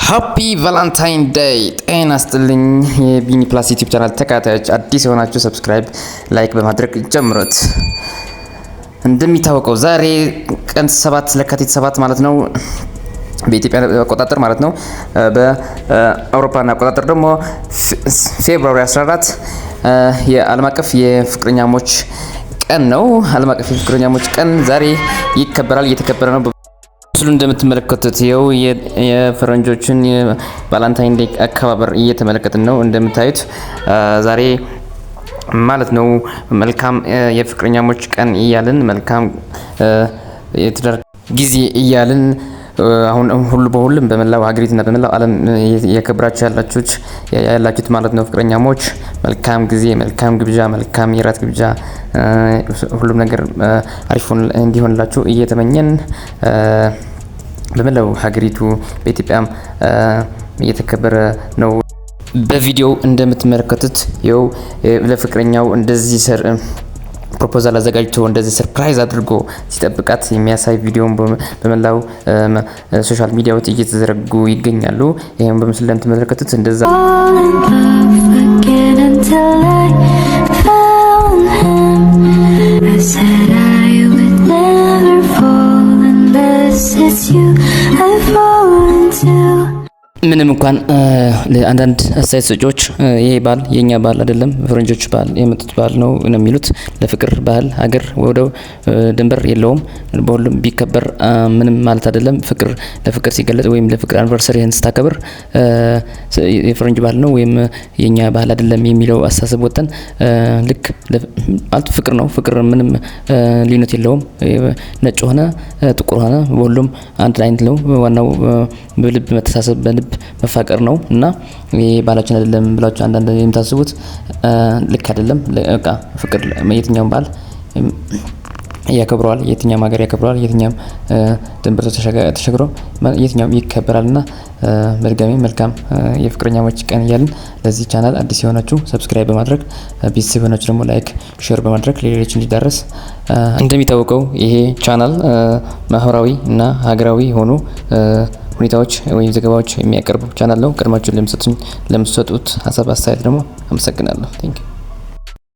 ሃፒ ቫላንታይን ዴይ ጤና ይስጥልኝ። የቢኒ ፕላስ ዩቲዩብ ቻናል ተከታታዮች አዲስ የሆናችሁ ሰብስክራይብ፣ ላይክ በማድረግ ጀምሩት። እንደሚታወቀው ዛሬ ቀን 7 ለካቲት 7 ማለት ነው በኢትዮጵያ አቆጣጠር ማለት ነው። በአውሮፓና አቆጣጠር ደግሞ ፌብሩዋሪ 14 የዓለም አቀፍ የፍቅረኛሞች ቀን ነው። ዓለም አቀፍ የፍቅረኛሞች ቀን ዛሬ ይከበራል፣ እየተከበረ ነው። ምስሉ እንደምትመለከቱት ይኸው የፈረንጆችን የቫላንታይን ዴይ አከባበር እየተመለከትን ነው። እንደምታዩት ዛሬ ማለት ነው መልካም የፍቅረኛሞች ቀን እያልን መልካም የትዳር ጊዜ እያልን አሁን በሁሉም በመላው ሀገሪቱና በመላው ዓለም የከብራችሁ ያላችሁት ማለት ነው ፍቅረኛሞች መልካም ጊዜ፣ መልካም ግብዣ፣ መልካም የራት ግብዣ ሁሉም ነገር አሪፍ እንዲሆንላችሁ እየተመኘን በመላው ሀገሪቱ በኢትዮጵያም እየተከበረ ነው። በቪዲዮ እንደምትመለከቱት ይኸው ለፍቅረኛው እንደዚህ ፕሮፖዛል አዘጋጅቶ እንደዚህ ሰርፕራይዝ አድርጎ ሲጠብቃት የሚያሳይ ቪዲዮን በመላው ሶሻል ሚዲያዎች እየተዘረጉ ይገኛሉ። ይሄን በምስሉ ላይ እንደምትመለከቱት እንደዛ ምንም እንኳን ለአንዳንድ አስተያየት ሰጪዎች ይሄ ባል የኛ ባል አይደለም፣ ፈረንጆች ባል የመጡት ባል ነው የሚሉት። ለፍቅር ባህል ሀገር ወደው ድንበር የለውም። በሁሉም ቢከበር ምንም ማለት አይደለም። ፍቅር ለፍቅር ሲገለጽ ወይም ለፍቅር አንቨርሰሪን ስታከብር የፈረንጅ ባህል ነው ወይም የኛ ባህል አይደለም የሚለው አስተሳሰብ ወጥተን ልክ ማለት ፍቅር ነው። ፍቅር ምንም ልዩነት የለውም። ነጭ ሆነ ጥቁር ሆነ በሁሉም አንድ አይነት ነው። ዋናው በልብ መተሳሰብ በልብ መፋቀር ነው እና ይሄ ባህላችን አይደለም ብላችሁ አንዳንድ የምታስቡት ልክ አይደለም። በቃ ፍቅር የትኛውም ባህል ያከብረዋል፣ የትኛውም ሀገር ያከብረዋል፣ የትኛውም ድንበር ተሻግሮ የትኛውም ይከበራልና በድጋሚ መልካም የፍቅረኛሞች ቀን እያልን ለዚህ ቻናል አዲስ የሆናችሁ ሰብስክራይብ በማድረግ ቤተሰብ የሆናችሁ ደግሞ ላይክ፣ ሼር በማድረግ ለሌሎች እንዲዳረስ። እንደሚታወቀው ይሄ ቻናል ማህበራዊ እና ሀገራዊ የሆኑ ሁኔታዎች ወይም ዘገባዎች የሚያቀርቡ ቻናል ነው። ቀድማችሁ ለምትሰጡት ሀሳብ አስተያየት ደግሞ አመሰግናለሁ። ቴንክ ዩ